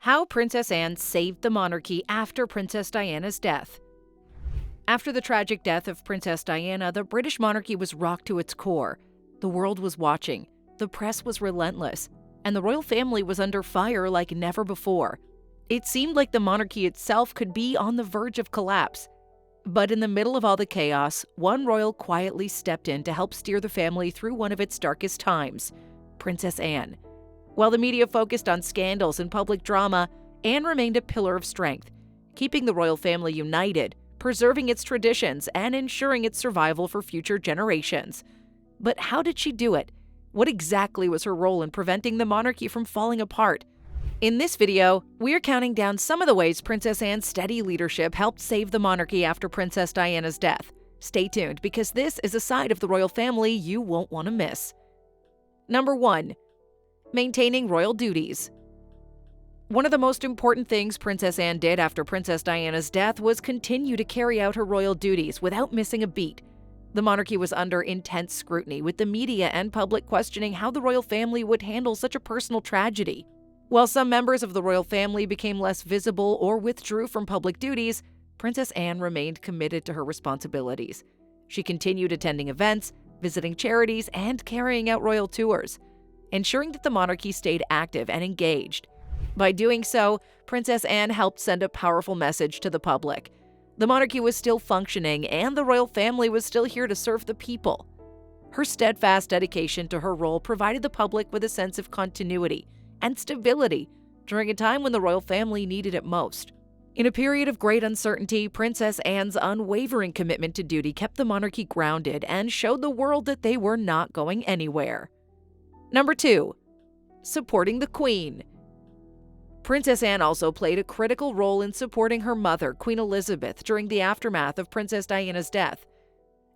How Princess Anne saved the monarchy after Princess Diana's death. After the tragic death of Princess Diana, the British monarchy was rocked to its core. The world was watching, the press was relentless, and the royal family was under fire like never before. It seemed like the monarchy itself could be on the verge of collapse. But in the middle of all the chaos, one royal quietly stepped in to help steer the family through one of its darkest times: Princess Anne. While the media focused on scandals and public drama, Anne remained a pillar of strength, keeping the royal family united, preserving its traditions, and ensuring its survival for future generations. But how did she do it? What exactly was her role in preventing the monarchy from falling apart? In this video, we're counting down some of the ways Princess Anne's steady leadership helped save the monarchy after Princess Diana's death. Stay tuned, because this is a side of the royal family you won't want to miss. Number 1. Maintaining royal duties. One of the most important things Princess Anne did after Princess Diana's death was continue to carry out her royal duties without missing a beat. The monarchy was under intense scrutiny, with the media and public questioning how the royal family would handle such a personal tragedy. While some members of the royal family became less visible or withdrew from public duties, Princess Anne remained committed to her responsibilities. She continued attending events, visiting charities, and carrying out royal tours, ensuring that the monarchy stayed active and engaged. By doing so, Princess Anne helped send a powerful message to the public. The monarchy was still functioning, and the royal family was still here to serve the people. Her steadfast dedication to her role provided the public with a sense of continuity and stability during a time when the royal family needed it most. In a period of great uncertainty, Princess Anne's unwavering commitment to duty kept the monarchy grounded and showed the world that they were not going anywhere. Number 2. Supporting the Queen. Princess Anne also played a critical role in supporting her mother, Queen Elizabeth, during the aftermath of Princess Diana's death.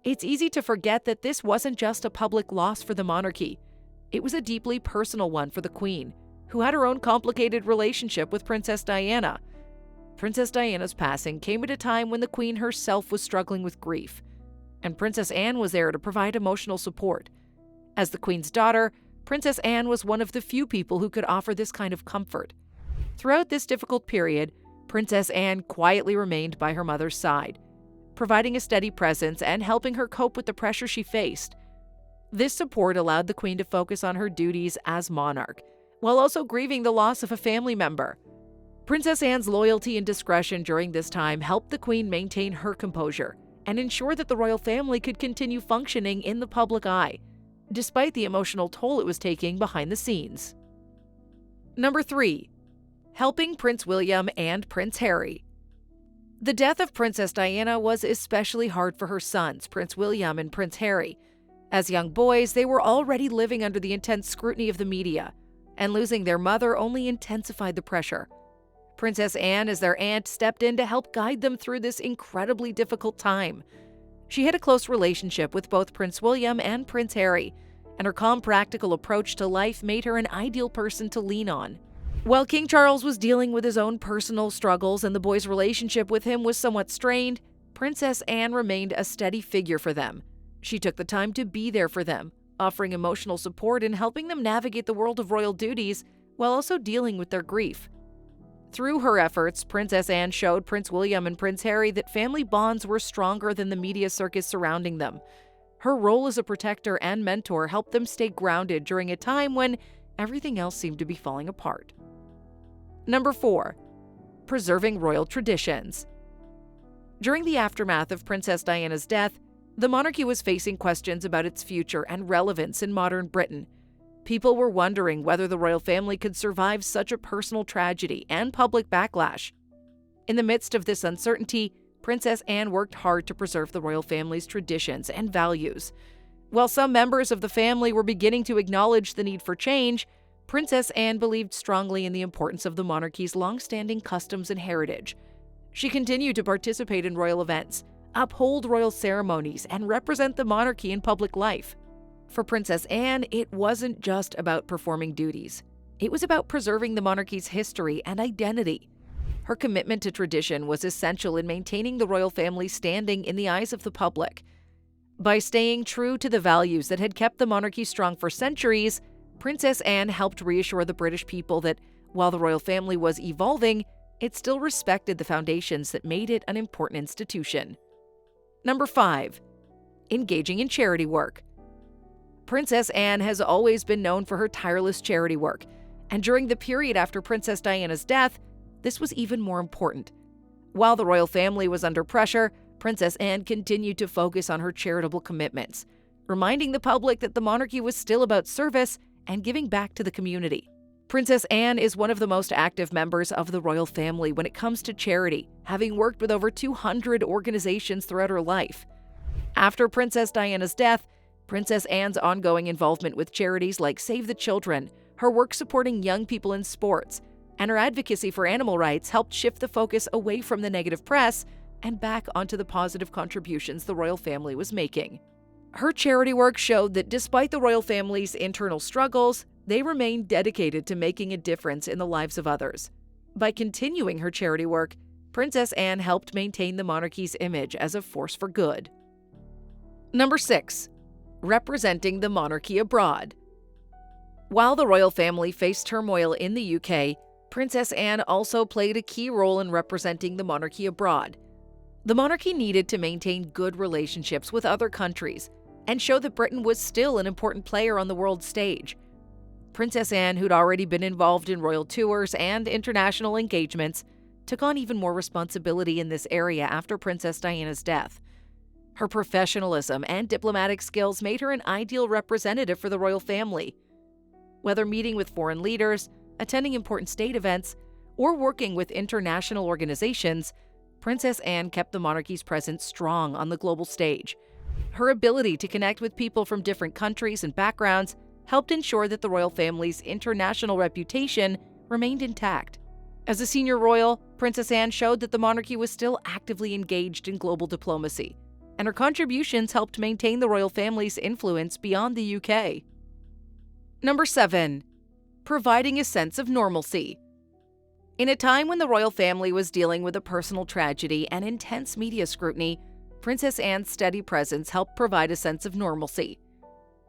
It's easy to forget that this wasn't just a public loss for the monarchy. It was a deeply personal one for the Queen, who had her own complicated relationship with Princess Diana. Princess Diana's passing came at a time when the Queen herself was struggling with grief, and Princess Anne was there to provide emotional support. As the Queen's daughter, Princess Anne was one of the few people who could offer this kind of comfort. Throughout this difficult period, Princess Anne quietly remained by her mother's side, providing a steady presence and helping her cope with the pressure she faced. This support allowed the Queen to focus on her duties as monarch, while also grieving the loss of a family member. Princess Anne's loyalty and discretion during this time helped the Queen maintain her composure and ensure that the royal family could continue functioning in the public eye, despite the emotional toll it was taking behind the scenes. Number 3. Helping Prince William and Prince Harry. The death of Princess Diana was especially hard for her sons, Prince William and Prince Harry. As young boys, they were already living under the intense scrutiny of the media, and losing their mother only intensified the pressure. Princess Anne, as their aunt, stepped in to help guide them through this incredibly difficult time. She had a close relationship with both Prince William and Prince Harry, and her calm, practical approach to life made her an ideal person to lean on. While King Charles was dealing with his own personal struggles and the boys' relationship with him was somewhat strained, Princess Anne remained a steady figure for them. She took the time to be there for them, offering emotional support and helping them navigate the world of royal duties while also dealing with their grief. Through her efforts, Princess Anne showed Prince William and Prince Harry that family bonds were stronger than the media circus surrounding them. Her role as a protector and mentor helped them stay grounded during a time when everything else seemed to be falling apart. Number 4. Preserving royal traditions. During the aftermath of Princess Diana's death, the monarchy was facing questions about its future and relevance in modern Britain. People were wondering whether the royal family could survive such a personal tragedy and public backlash. In the midst of this uncertainty, Princess Anne worked hard to preserve the royal family's traditions and values. While some members of the family were beginning to acknowledge the need for change, Princess Anne believed strongly in the importance of the monarchy's long-standing customs and heritage. She continued to participate in royal events, uphold royal ceremonies, and represent the monarchy in public life. For Princess Anne, it wasn't just about performing duties. It was about preserving the monarchy's history and identity. Her commitment to tradition was essential in maintaining the royal family's standing in the eyes of the public. By staying true to the values that had kept the monarchy strong for centuries, Princess Anne helped reassure the British people that While the royal family was evolving, it still respected the foundations that made it an important institution. Number 5. Engaging in charity work. Princess Anne has always been known for her tireless charity work, and during the period after Princess Diana's death, this was even more important. While the royal family was under pressure, Princess Anne continued to focus on her charitable commitments, reminding the public that the monarchy was still about service and giving back to the community. Princess Anne is one of the most active members of the royal family when it comes to charity, having worked with over 200 organizations throughout her life. After Princess Diana's death, Princess Anne's ongoing involvement with charities like Save the Children, her work supporting young people in sports, and her advocacy for animal rights helped shift the focus away from the negative press and back onto the positive contributions the royal family was making. Her charity work showed that despite the royal family's internal struggles, they remained dedicated to making a difference in the lives of others. By continuing her charity work, Princess Anne helped maintain the monarchy's image as a force for good. Number 6. Representing the monarchy abroad. While the royal family faced turmoil in the UK, Princess Anne also played a key role in representing the monarchy abroad. The monarchy needed to maintain good relationships with other countries and show that Britain was still an important player on the world stage. Princess Anne, who'd already been involved in royal tours and international engagements, took on even more responsibility in this area after Princess Diana's death. Her professionalism and diplomatic skills made her an ideal representative for the royal family. Whether meeting with foreign leaders, attending important state events, or working with international organizations, Princess Anne kept the monarchy's presence strong on the global stage. Her ability to connect with people from different countries and backgrounds helped ensure that the royal family's international reputation remained intact. As a senior royal, Princess Anne showed that the monarchy was still actively engaged in global diplomacy, and her contributions helped maintain the royal family's influence beyond the UK. Number 7. Providing a sense of normalcy. In a time when the royal family was dealing with a personal tragedy and intense media scrutiny, Princess Anne's steady presence helped provide a sense of normalcy.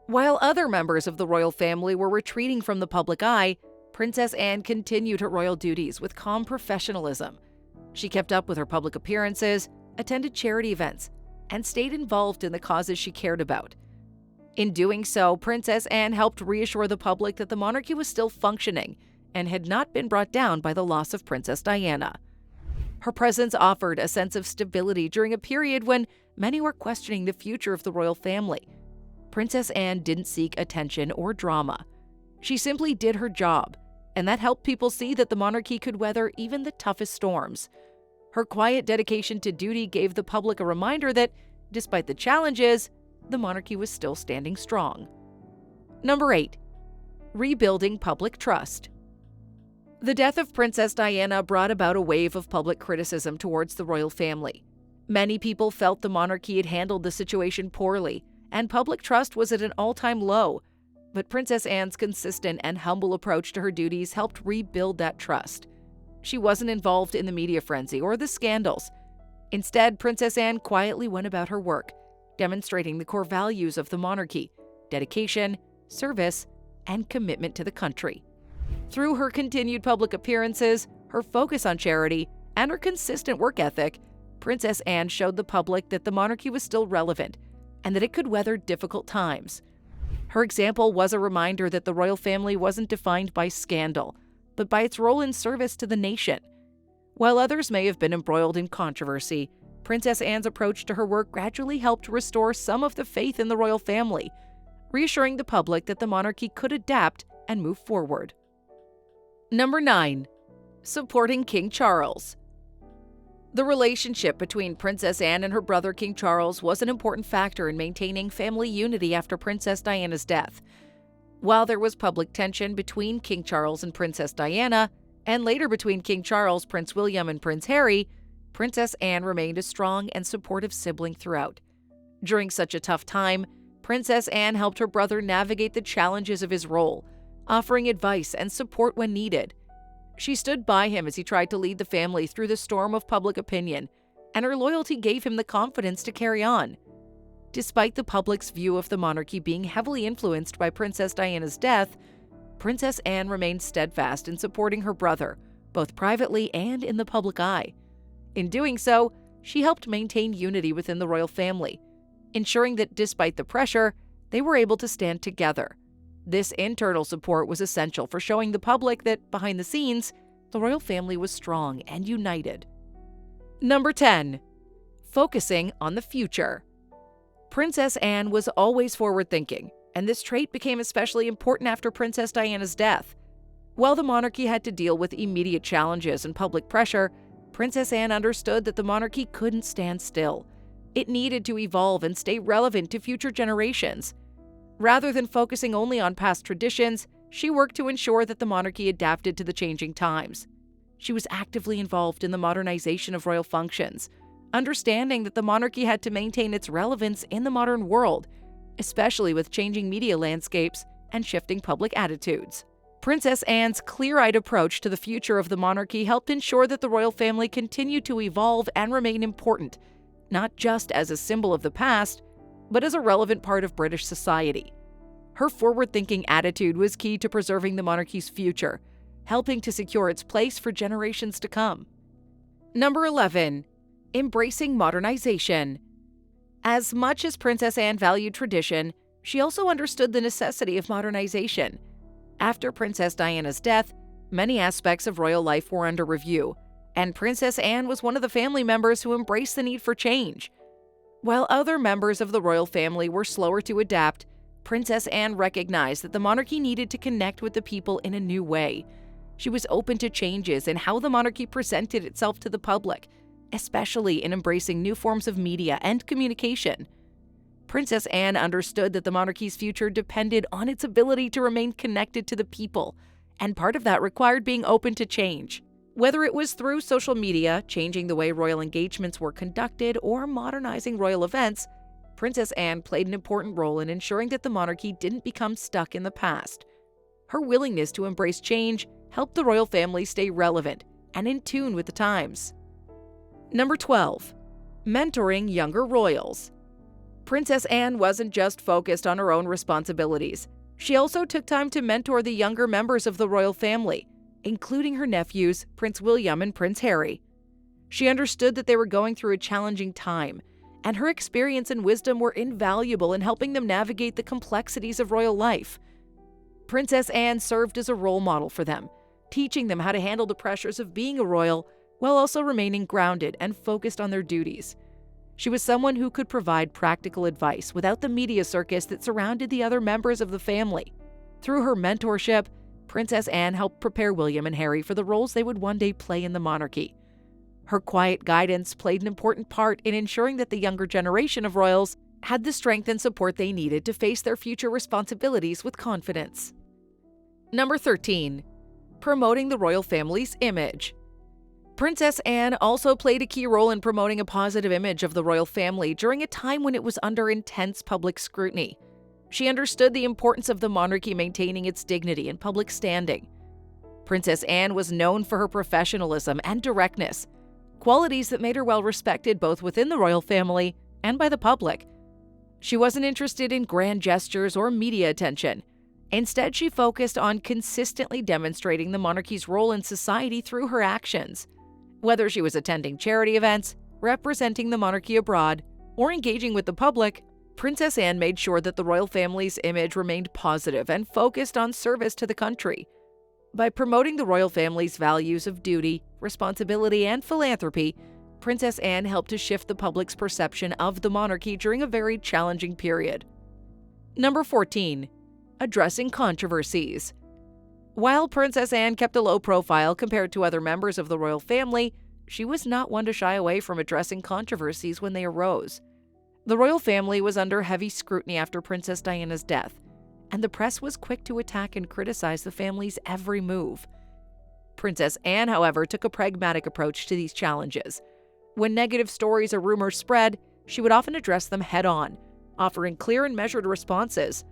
While other members of the royal family were retreating from the public eye, Princess Anne continued her royal duties with calm professionalism. She kept up with her public appearances, attended charity events, and stayed involved in the causes she cared about. In doing so, Princess Anne helped reassure the public that the monarchy was still functioning and had not been brought down by the loss of Princess Diana. Her presence offered a sense of stability during a period when many were questioning the future of the royal family. Princess Anne didn't seek attention or drama. She simply did her job, and that helped people see that the monarchy could weather even the toughest storms. Her quiet dedication to duty gave the public a reminder that, despite the challenges, the monarchy was still standing strong. Number 8. Rebuilding public trust. The death of Princess Diana brought about a wave of public criticism towards the royal family. Many people felt the monarchy had handled the situation poorly, and public trust was at an all-time low. But Princess Anne's consistent and humble approach to her duties helped rebuild that trust. She wasn't involved in the media frenzy or the scandals. Instead, Princess Anne quietly went about her work, demonstrating the core values of the monarchy: dedication, service, and commitment to the country. Through her continued public appearances, her focus on charity, and her consistent work ethic, Princess Anne showed the public that the monarchy was still relevant and that it could weather difficult times. Her example was a reminder that the royal family wasn't defined by scandal, but by its role in service to the nation. While others may have been embroiled in controversy, Princess Anne's approach to her work gradually helped restore some of the faith in the royal family, reassuring the public that the monarchy could adapt and move forward. Number 9. Supporting King Charles. The relationship between Princess Anne and her brother King Charles was an important factor in maintaining family unity after Princess Diana's death. While there was public tension between King Charles and Princess Diana, and later between King Charles, Prince William, and Prince Harry, Princess Anne remained a strong and supportive sibling throughout. During such a tough time, Princess Anne helped her brother navigate the challenges of his role, offering advice and support when needed. She stood by him as he tried to lead the family through the storm of public opinion, and her loyalty gave him the confidence to carry on. Despite the public's view of the monarchy being heavily influenced by Princess Diana's death, Princess Anne remained steadfast in supporting her brother, both privately and in the public eye. In doing so, she helped maintain unity within the royal family, ensuring that despite the pressure, they were able to stand together. This internal support was essential for showing the public that, behind the scenes, the royal family was strong and united. Number 10. Focusing on the future. Princess Anne was always forward-thinking, and this trait became especially important after Princess Diana's death. While the monarchy had to deal with immediate challenges and public pressure, Princess Anne understood that the monarchy couldn't stand still. It needed to evolve and stay relevant to future generations. Rather than focusing only on past traditions, she worked to ensure that the monarchy adapted to the changing times. She was actively involved in the modernization of royal functions, understanding that the monarchy had to maintain its relevance in the modern world, especially with changing media landscapes and shifting public attitudes. Princess Anne's clear-eyed approach to the future of the monarchy helped ensure that the royal family continued to evolve and remain important, not just as a symbol of the past, but as a relevant part of British society. Her forward-thinking attitude was key to preserving the monarchy's future, helping to secure its place for generations to come. Number 11. Embracing modernization. As much as Princess Anne valued tradition, she also understood the necessity of modernization. After Princess Diana's death, many aspects of royal life were under review, and Princess Anne was one of the family members who embraced the need for change. While other members of the royal family were slower to adapt, Princess Anne recognized that the monarchy needed to connect with the people in a new way. She was open to changes in how the monarchy presented itself to the public, especially in embracing new forms of media and communication. Princess Anne understood that the monarchy's future depended on its ability to remain connected to the people, and part of that required being open to change. Whether it was through social media, changing the way royal engagements were conducted, or modernizing royal events, Princess Anne played an important role in ensuring that the monarchy didn't become stuck in the past. Her willingness to embrace change helped the royal family stay relevant and in tune with the times. Number 12. Mentoring younger royals. Princess Anne wasn't just focused on her own responsibilities. She also took time to mentor the younger members of the royal family, including her nephews, Prince William and Prince Harry. She understood that they were going through a challenging time, and her experience and wisdom were invaluable in helping them navigate the complexities of royal life. Princess Anne served as a role model for them, teaching them how to handle the pressures of being a royal while also remaining grounded and focused on their duties. She was someone who could provide practical advice without the media circus that surrounded the other members of the family. Through her mentorship, Princess Anne helped prepare William and Harry for the roles they would one day play in the monarchy. Her quiet guidance played an important part in ensuring that the younger generation of royals had the strength and support they needed to face their future responsibilities with confidence. Number 13. Promoting the royal family's image. Princess Anne also played a key role in promoting a positive image of the royal family during a time when it was under intense public scrutiny. She understood the importance of the monarchy maintaining its dignity and public standing. Princess Anne was known for her professionalism and directness, qualities that made her well respected both within the royal family and by the public. She wasn't interested in grand gestures or media attention. Instead, she focused on consistently demonstrating the monarchy's role in society through her actions. Whether she was attending charity events, representing the monarchy abroad, or engaging with the public, Princess Anne made sure that the royal family's image remained positive and focused on service to the country. By promoting the royal family's values of duty, responsibility, and philanthropy, Princess Anne helped to shift the public's perception of the monarchy during a very challenging period. Number 14. Addressing controversies. While Princess Anne kept a low profile compared to other members of the royal family, she was not one to shy away from addressing controversies when they arose. The royal family was under heavy scrutiny after Princess Diana's death, and the press was quick to attack and criticize the family's every move. Princess Anne, however, took a pragmatic approach to these challenges. When negative stories or rumors spread, she would often address them head-on, offering clear and measured responses.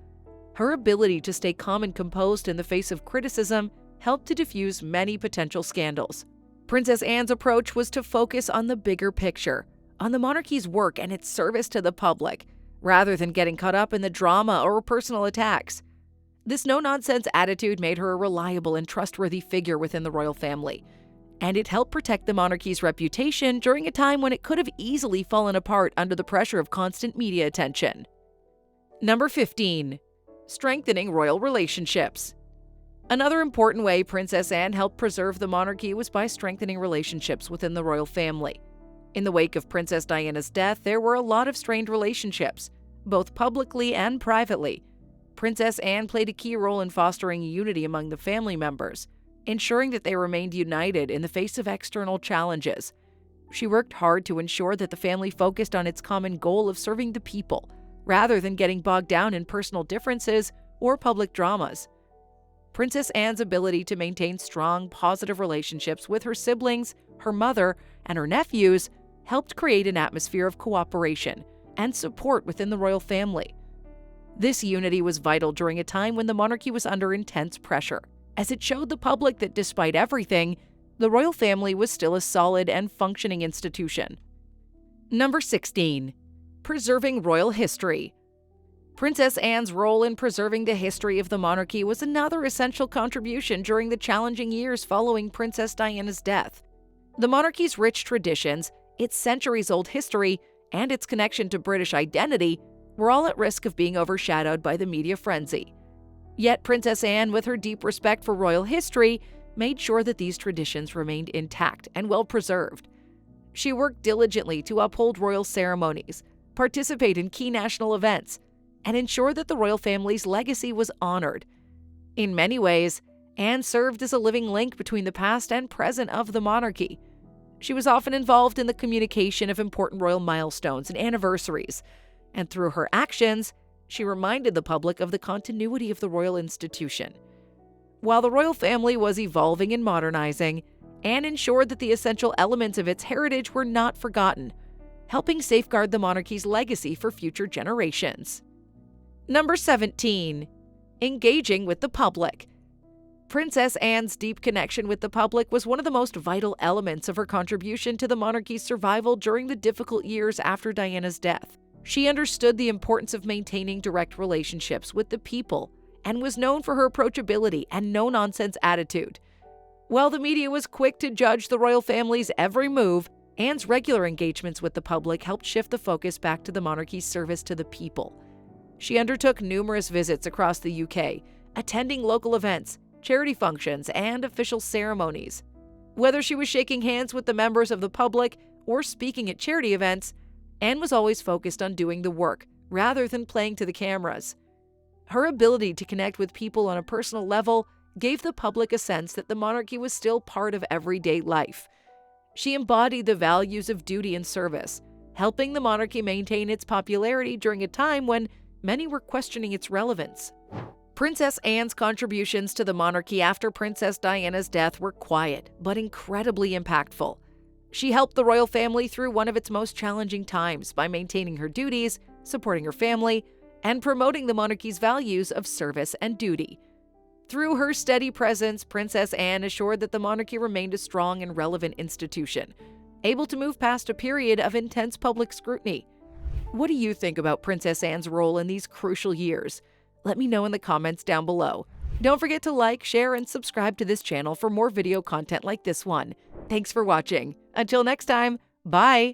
Her ability to stay calm and composed in the face of criticism helped to diffuse many potential scandals. Princess Anne's approach was to focus on the bigger picture, on the monarchy's work and its service to the public, rather than getting caught up in the drama or personal attacks. This no-nonsense attitude made her a reliable and trustworthy figure within the royal family, and it helped protect the monarchy's reputation during a time when it could have easily fallen apart under the pressure of constant media attention. Number 15. Strengthening royal relationships. Another important way Princess Anne helped preserve the monarchy was by strengthening relationships within the royal family. In the wake of Princess Diana's death, there were a lot of strained relationships, both publicly and privately. Princess Anne played a key role in fostering unity among the family members, ensuring that they remained united in the face of external challenges. She worked hard to ensure that the family focused on its common goal of serving the people, rather than getting bogged down in personal differences or public dramas. Princess Anne's ability to maintain strong, positive relationships with her siblings, her mother, and her nephews helped create an atmosphere of cooperation and support within the royal family. This unity was vital during a time when the monarchy was under intense pressure, as it showed the public that despite everything, the royal family was still a solid and functioning institution. Number 16. Preserving royal history. Princess Anne's role in preserving the history of the monarchy was another essential contribution during the challenging years following Princess Diana's death. The monarchy's rich traditions, its centuries-old history, and its connection to British identity were all at risk of being overshadowed by the media frenzy. Yet Princess Anne, with her deep respect for royal history, made sure that these traditions remained intact and well-preserved. She worked diligently to uphold royal ceremonies, participate in key national events, and ensure that the royal family's legacy was honored. In many ways, Anne served as a living link between the past and present of the monarchy. She was often involved in the communication of important royal milestones and anniversaries, and through her actions, she reminded the public of the continuity of the royal institution. While the royal family was evolving and modernizing, Anne ensured that the essential elements of its heritage were not forgotten, helping safeguard the monarchy's legacy for future generations. Number 17. Engaging with the public. Princess Anne's deep connection with the public was one of the most vital elements of her contribution to the monarchy's survival during the difficult years after Diana's death. She understood the importance of maintaining direct relationships with the people and was known for her approachability and no-nonsense attitude. While the media was quick to judge the royal family's every move, Anne's regular engagements with the public helped shift the focus back to the monarchy's service to the people. She undertook numerous visits across the UK, attending local events, charity functions, and official ceremonies. Whether she was shaking hands with the members of the public or speaking at charity events, Anne was always focused on doing the work rather than playing to the cameras. Her ability to connect with people on a personal level gave the public a sense that the monarchy was still part of everyday life. She embodied the values of duty and service, helping the monarchy maintain its popularity during a time when many were questioning its relevance. Princess Anne's contributions to the monarchy after Princess Diana's death were quiet but incredibly impactful. She helped the royal family through one of its most challenging times by maintaining her duties, supporting her family, and promoting the monarchy's values of service and duty. Through her steady presence, Princess Anne assured that the monarchy remained a strong and relevant institution, able to move past a period of intense public scrutiny. What do you think about Princess Anne's role in these crucial years? Let me know in the comments down below. Don't forget to like, share, and subscribe to this channel for more video content like this one. Thanks for watching. Until next time, bye!